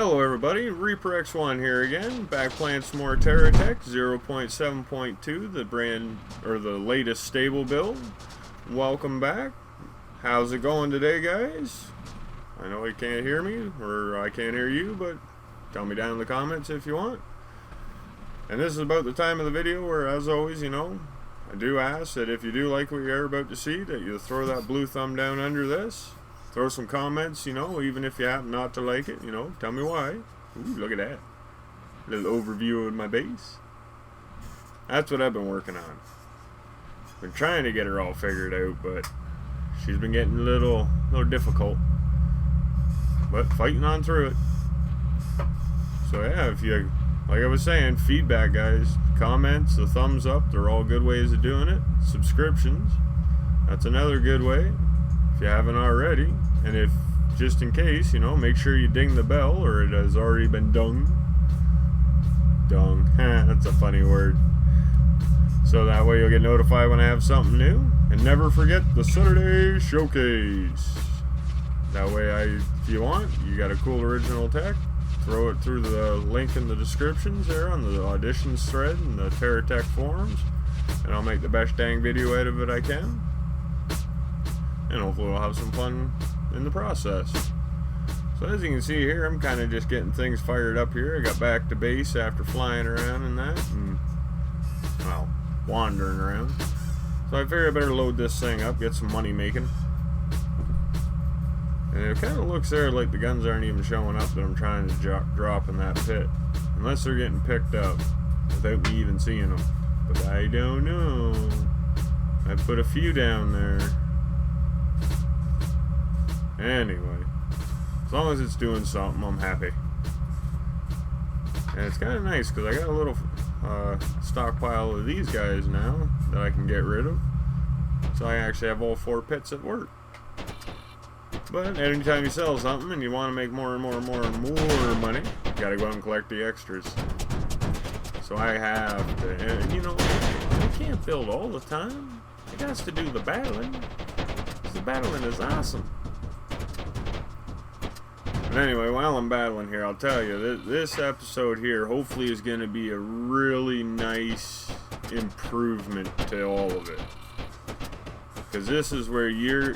Hello everybody, Reaper X1 here again, back playing some more Terra Tech 0.7.2, the latest stable build. Welcome back. How's it going today, guys? I know you can't hear me, or I can't hear you, but tell me down in the comments if you want. And this is about the time of the video where, as always, I do ask that if you do like what you're about to see, that you throw that blue thumb down under this. Throw some comments, even if you happen not to like it, tell me why. Ooh, look at that. Little overview of my base. That's what I've been working on. Been trying to get her all figured out, but she's been getting a little difficult. But fighting on through it. So yeah, if you, like I was saying, feedback, guys. Comments, the thumbs up, they're all good ways of doing it. Subscriptions, that's another good way. If you haven't already, and if just in case, make sure you ding the bell, or it has already been dung. That's a funny word. So that way you'll get notified when I have something new. And never forget the Saturday showcase. That way, if you want, you got a cool original tech, throw it through the link in the descriptions there on the auditions thread and the Terra Tech forums, and I'll make the best dang video out of it I can. And hopefully we'll have some fun in the process. So as you can see here, I'm kind of just getting things fired up here. I got back to base after flying around and that, and, well, wandering around. So I figured I better load this thing up, get some money making. And it kind of looks there like the guns aren't even showing up that I'm trying to drop in that pit. Unless they're getting picked up without me even seeing them. But I don't know. I put a few down there. Anyway, as long as it's doing something, I'm happy. And it's kind of nice because I got a little stockpile of these guys now that I can get rid of. So I actually have all 4 pits at work. But anytime you sell something and you want to make more and more and more and more money, you gotta go out and collect the extras. So I have to, and I can't build all the time. I got to do the battling. The battling is awesome. But anyway, while I'm battling here, I'll tell you, this episode here hopefully is going to be a really nice improvement to all of it. Because this is where your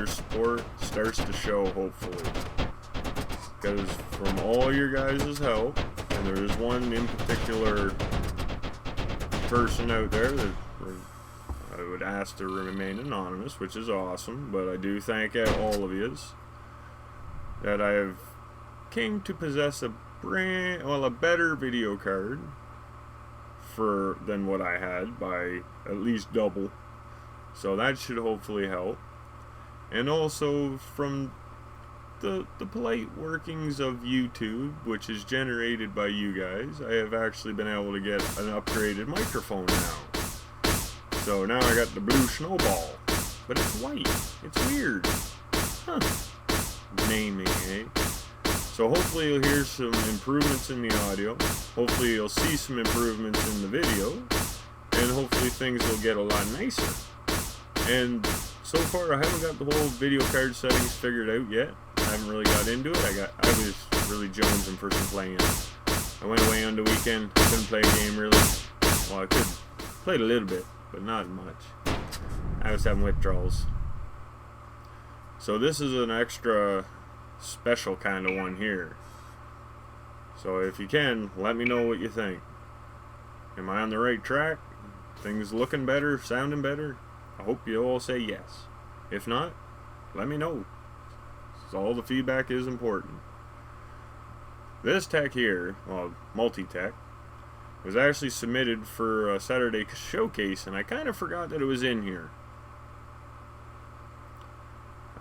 support starts to show, hopefully. Because from all your guys' help, and there's one in particular person out there that I would ask to remain anonymous, which is awesome, but I do thank all of yous, that I have came to possess a better video card than what I had by at least double. So that should hopefully help. And also from the polite workings of YouTube, which is generated by you guys, I have actually been able to get an upgraded microphone now. So now I got the blue snowball, but it's white. It's weird. Huh. Naming, eh? So hopefully you'll hear some improvements in the audio. Hopefully you'll see some improvements in the video. And hopefully things will get a lot nicer. And so far I haven't got the whole video card settings figured out yet. I haven't really got into it. I was really jonesing for some playing. I went away on the weekend. Couldn't play a game really. Well, I could played a little bit, but not much. I was having withdrawals. So this is an extra special kind of one here. So if you can, let me know what you think. Am I on the right track? Things looking better, sounding better? I hope you all say yes. If not, let me know. So all the feedback is important. This tech here, well, multi-tech, was actually submitted for a Saturday showcase, and I kind of forgot that it was in here.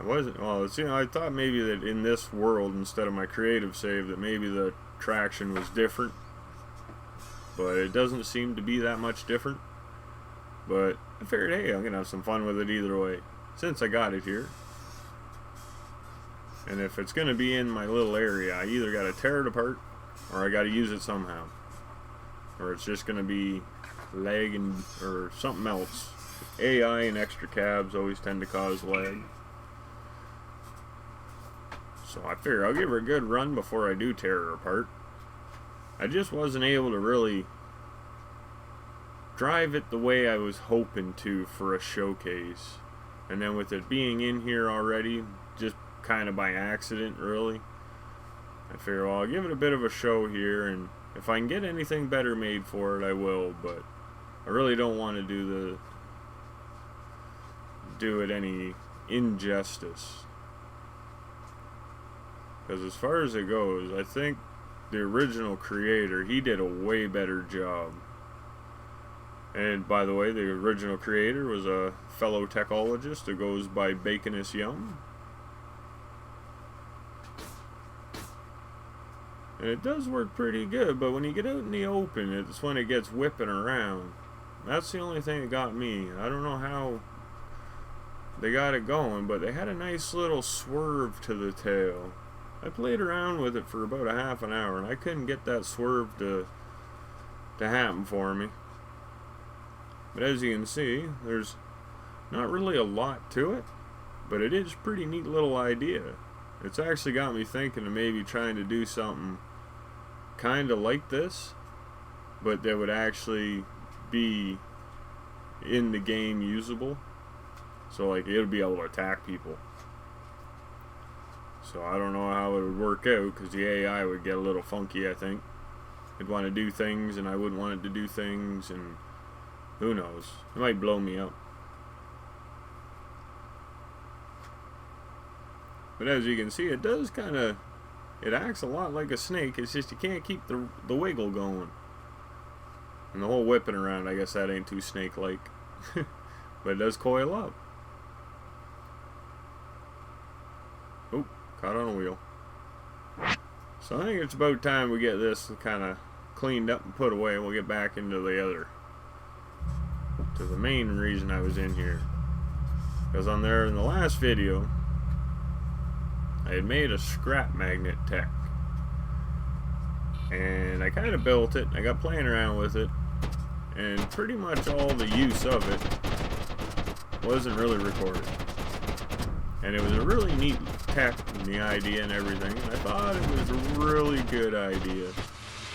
I wasn't, well, I thought maybe that in this world, instead of my creative save, that maybe the traction was different. But it doesn't seem to be that much different. But I figured, hey, I'm going to have some fun with it either way, since I got it here. And if it's going to be in my little area, I either got to tear it apart, or I got to use it somehow. Or it's just going to be lag or something else. AI and extra cabs always tend to cause lag. So I figure I'll give her a good run before I do tear her apart. I just wasn't able to really drive it the way I was hoping to for a showcase. And then with it being in here already, just kind of by accident really, I figure, well, I'll give it a bit of a show here, and if I can get anything better made for it, I will, but I really don't want to do it any injustice. Because as far as it goes, I think the original creator, he did a way better job. And by the way, the original creator was a fellow techologist that goes by Baconus Young. And it does work pretty good, but when you get out in the open, it's when it gets whipping around. That's the only thing that got me. I don't know how they got it going, but they had a nice little swerve to the tail. I played around with it for about a half an hour, and I couldn't get that swerve to happen for me. But as you can see, there's not really a lot to it, but it is a pretty neat little idea. It's actually got me thinking of maybe trying to do something kind of like this, but that would actually be in the game usable. So like it would be able to attack people. So I don't know how it would work out, because the AI would get a little funky, I think. It'd want to do things and I wouldn't want it to do things, and who knows, it might blow me up. But as you can see, it does kind of, it acts a lot like a snake. It's just you can't keep the wiggle going. And the whole whipping around, I guess that ain't too snake-like. But it does coil up. Oh, caught on a wheel. So I think it's about time we get this kind of cleaned up and put away. We'll get back into the main reason I was in here. Because on there in the last video, I had made a scrap magnet tech, and I kind of built it. I got playing around with it, and pretty much all the use of it wasn't really recorded. And it was a really neat tech, and the idea and everything, and I thought it was a really good idea.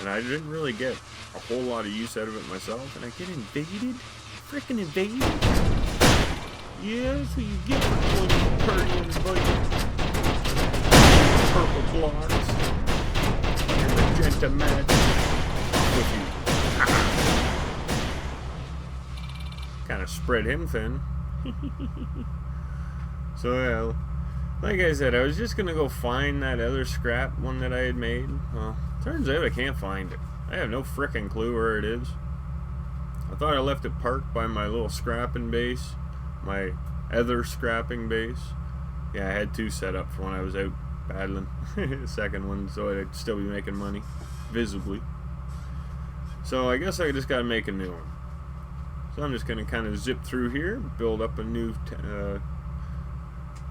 And I didn't really get a whole lot of use out of it myself, and I get invaded? Frickin' invaded? Yeah, that's what you get for going to a party and inviting purple blocks and magenta magic with you. Kind of spread him thin. So yeah, like I said, I was just gonna go find that other scrap one that I had made. Well, turns out I can't find it. I have no frickin' clue where it is. I thought I left it parked by my little scrapping base, my other scrapping base. Yeah, I had two set up for when I was out battling. The second one, so I'd still be making money, visibly. So I guess I just gotta make a new one. So I'm just gonna kind of zip through here, build up a new,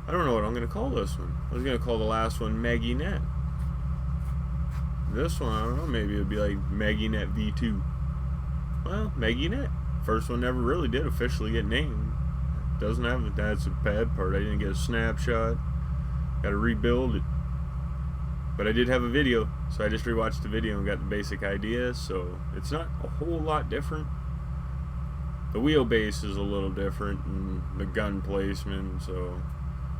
I don't know what I'm gonna call this one. I was gonna call the last one Maggie-Net. This one, I don't know, maybe it'd be like Maggie-Net V2. Well, Maggie-Net. First one never really did officially get named. Doesn't have, that's a bad part. I didn't get a snapshot. Gotta rebuild it. But I did have a video, so I just rewatched the video and got the basic idea, so it's not a whole lot different. The wheelbase is a little different, and the gun placement, so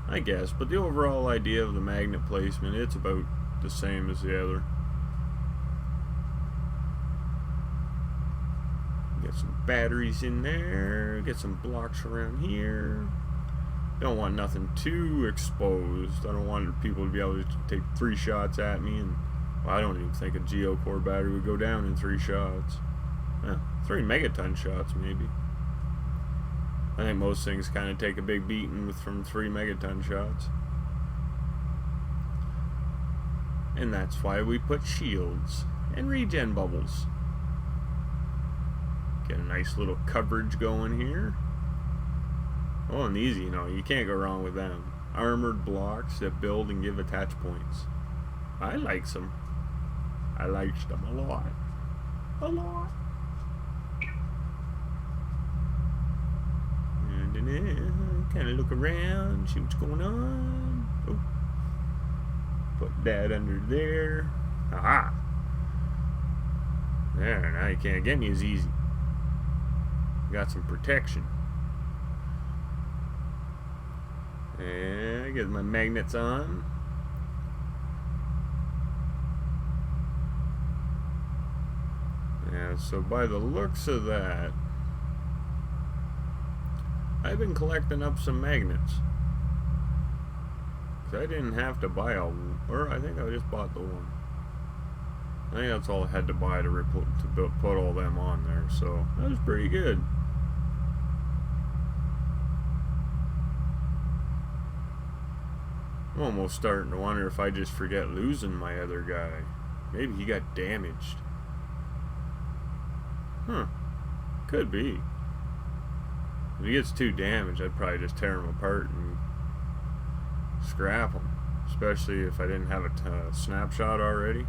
I guess. But the overall idea of the magnet placement, it's about the same as the other. Get some batteries in there, get some blocks around here. Don't want nothing too exposed. I don't want people to be able to take 3 shots at me, and well, I don't even think a geocore battery would go down in 3 shots. 3 megaton shots maybe. I think most things kind of take a big beating from 3 megaton shots. And that's why we put shields and regen bubbles. Get a nice little coverage going here. Oh, and these, you know, you can't go wrong with them. Armored blocks that build and give attach points. I like them. I liked them a lot. A lot. And then kind of look around, see what's going on. Oh. Put that under there. Aha! There, now you can't get me as easy. Got some protection. And I get my magnets on. Yeah, so by the looks of that, I've been collecting up some magnets. I didn't have to buy a, or I think I just bought the one. I think that's all I had to buy to put all them on there, so that was pretty good. I'm almost starting to wonder if I just forget losing my other guy. Maybe he got damaged. Huh. Could be. If he gets too damaged, I'd probably just tear him apart and scrap him. Especially if I didn't have a snapshot already.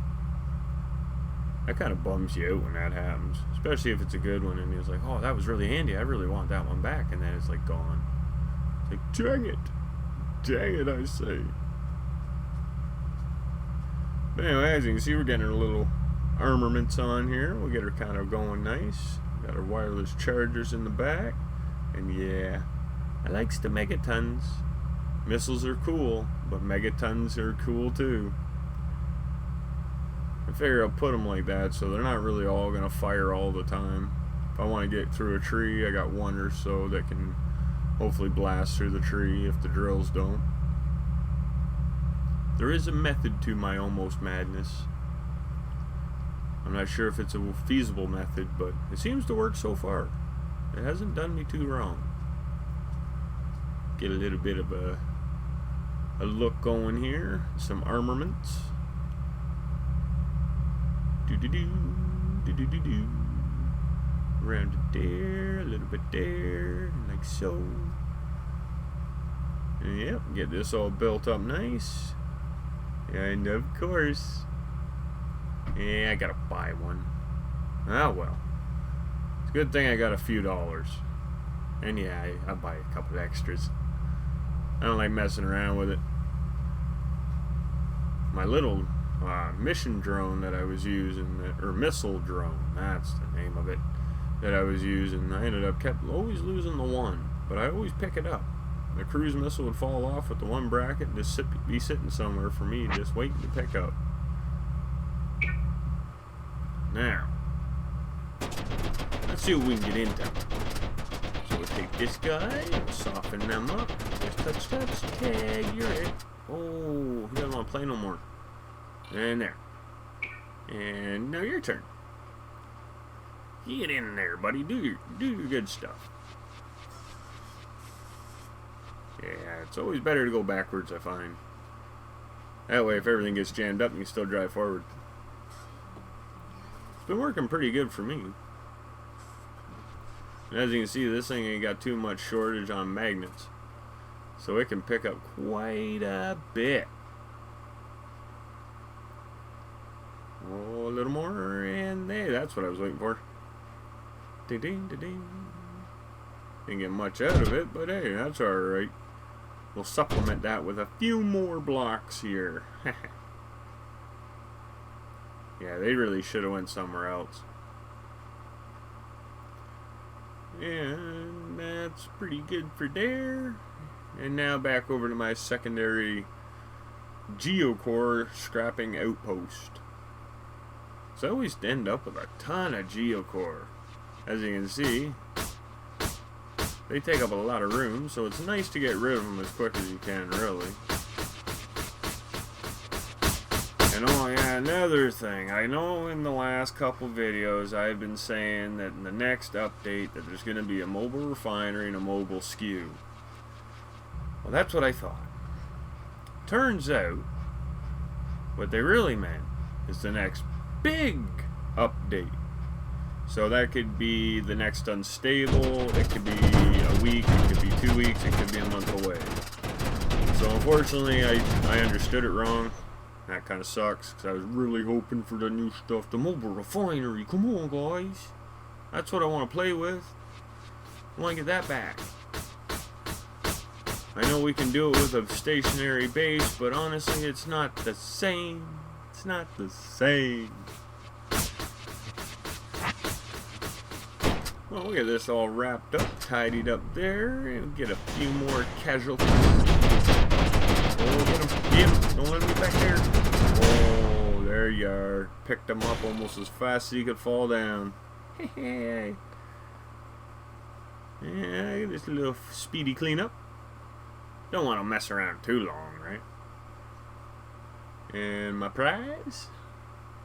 That kind of bums you out when that happens. Especially if it's a good one and it's like, oh, that was really handy. I really want that one back. And then it's like gone. It's like, dang it. Dang it, I say. But anyway, as you can see, we're getting our little armaments on here. We'll get her kind of going nice. Got our wireless chargers in the back. And yeah, I likes the megatons. Missiles are cool, but megatons are cool too. I figure I'll put them like that so they're not really all going to fire all the time. If I want to get through a tree, I got one or so that can hopefully blast through the tree if the drills don't. There is a method to my almost madness. I'm not sure if it's a feasible method, but it seems to work so far. It hasn't done me too wrong. Get a little bit of a look going here. Some armaments. Do-do-do. Around it there, a little bit there, like so. And yep, get this all built up nice. And of course, yeah, I gotta buy one. Oh well. It's a good thing I got a few dollars. And yeah, I'll buy a couple extras. I don't like messing around with it. My little mission drone that I was using, or missile drone, that's the name of it, that I was using, I ended up always losing the one, but I always pick it up. The cruise missile would fall off with the one bracket and just be sitting somewhere for me, just waiting to pick up. Now, let's see what we can get into. So we'll take this guy, soften them up, just touch, tag, you're it. Oh, he doesn't want to play no more. And there. And now your turn. Get in there, buddy. Do your good stuff. Yeah, it's always better to go backwards, I find. That way, if everything gets jammed up, you can still drive forward. It's been working pretty good for me. And as you can see, this thing ain't got too much shortage on magnets. So it can pick up quite a bit. Oh, a little more, and hey, that's what I was waiting for. Ding, ding, ding, ding. Didn't get much out of it, but hey, that's alright. We'll supplement that with a few more blocks here. Yeah, they really should have went somewhere else. And that's pretty good for there. And now back over to my secondary geocore scrapping outpost. So I always end up with a ton of geocore. As you can see, they take up a lot of room, so it's nice to get rid of them as quick as you can, really. And oh yeah, another thing. I know in the last couple videos I've been saying that in the next update that there's going to be a mobile refinery and a mobile SKU. Well, that's what I thought. Turns out, what they really meant is the next big update. So that could be the next unstable, it could be a week, it could be 2 weeks, it could be a month away. So unfortunately I understood it wrong. That kind of sucks, because I was really hoping for the new stuff, the mobile refinery. Come on, guys. That's what I want to play with. I want to get that back. I know we can do it with a stationary base, but honestly, it's not the same. It's not the same. Well, we'll get this all wrapped up, tidied up there, and get a few more casualties. Oh, get him, get him. Don't let him get back there. Oh, there you are. Picked him up almost as fast as he could fall down. Yeah, just a little speedy cleanup. Don't want to mess around too long, right? And my prize?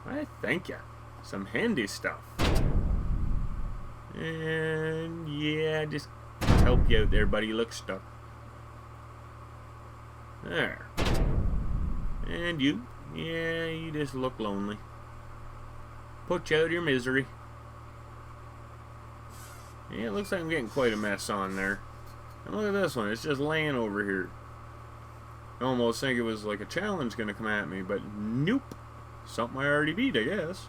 Why, thank you. Some handy stuff. And yeah, just help you out there, buddy. You look stuck. There. And you. Yeah, you just look lonely. Put you out of your misery. Yeah, it looks like I'm getting quite a mess on there. And look at this one. It's just laying over here. I almost think it was like a challenge going to come at me, but nope. Something I already beat, I guess.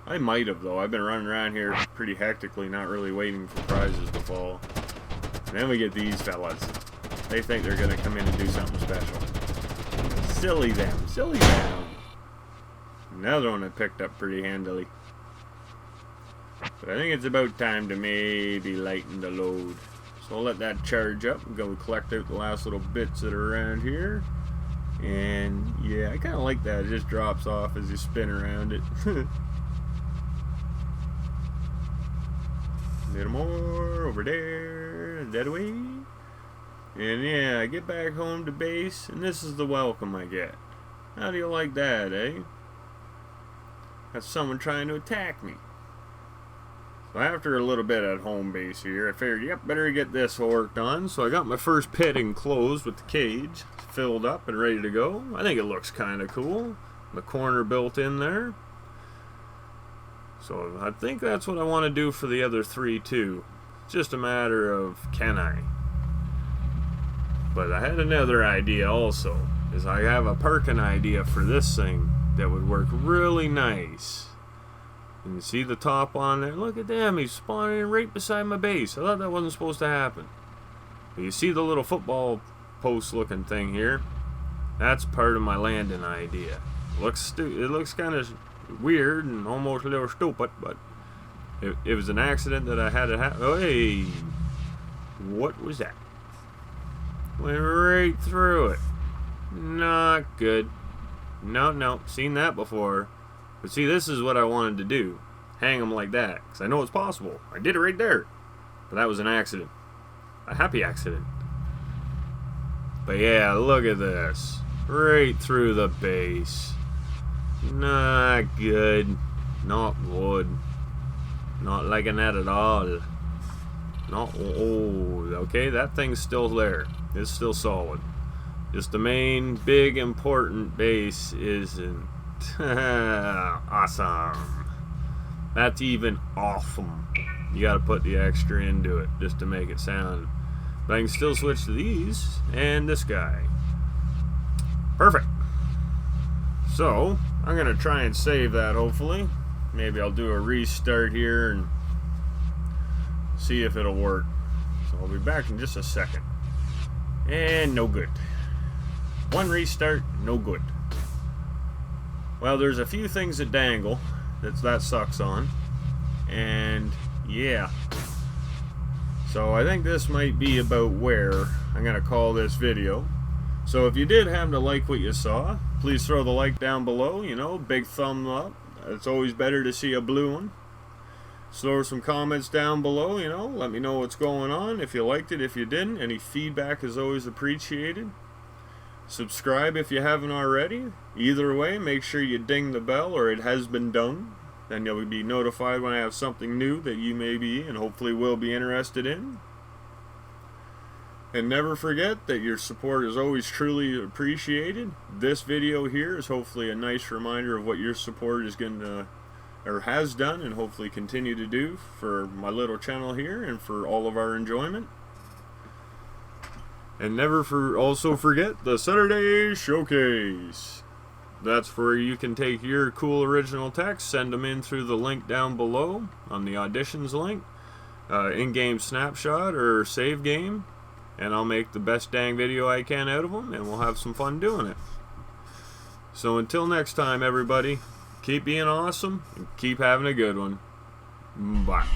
I might have, though. I've been running around here pretty hectically, not really waiting for prizes to fall. And then we get these fellas. They think they're going to come in and do something special. Silly them. Silly them. Another one I picked up pretty handily. But I think it's about time to maybe lighten the load. So I'll let that charge up and go collect out the last little bits that are around here. And yeah, I kind of like that. It just drops off as you spin around it. A little more over there, that way. And yeah, I get back home to base, and this is the welcome I get. How do you like that, eh? That's someone trying to attack me. So after a little bit at home base here, I figured, yep, better get this worked on. So I got my first pit enclosed with the cage filled up and ready to go. I think it looks kind of cool. The corner built in there. So I think that's what I want to do for the other three too. It's just a matter of can I. But I had another idea also. Is I have a parking idea for this thing that would work really nice. And you see the top on there? Look at them, he's spawning right beside my base. I thought that wasn't supposed to happen. But you see the little football post looking thing here? That's part of my landing idea. It looks kind of weird and almost a little stupid, but it was an accident that I had to have. Oh, hey! What was that? Went right through it. Not good. No, seen that before. But see, this is what I wanted to do. Hang them like that. Because I know it's possible. I did it right there. But that was an accident. A happy accident. But yeah, look at this. Right through the base. Not good. Not good. Not liking that at all. Not. Oh, okay, that thing's still there. It's still solid. Just the main, big, important base isn't. Awesome. That's even awesome. You gotta put the extra into it just to make it sound. But I can still switch to these and this guy. Perfect. So I'm gonna try and save that hopefully. Maybe I'll do a restart here and see if it'll work. So I'll be back in just a second. And no good. One restart, no good. Well, there's a few things that dangle that sucks on. And yeah. So I think this might be about where I'm going to call this video. So if you did happen to like what you saw, please throw the like down below. You know, big thumb up. It's always better to see a blue one. Throw some comments down below, you know. Let me know what's going on. If you liked it, if you didn't. Any feedback is always appreciated. Subscribe if you haven't already. Either way, make sure you ding the bell or it has been done. Then you'll be notified when I have something new that you may be and hopefully will be interested in. And never forget that your support is always truly appreciated. This video here is hopefully a nice reminder of what your support is going to, or has done, and hopefully continue to do for my little channel here and for all of our enjoyment. And never also forget the Saturday Showcase. That's where you can take your cool original text, send them in through the link down below on the auditions link, in-game snapshot or save game, and I'll make the best dang video I can out of them, and we'll have some fun doing it. So until next time, everybody, keep being awesome and keep having a good one. Bye.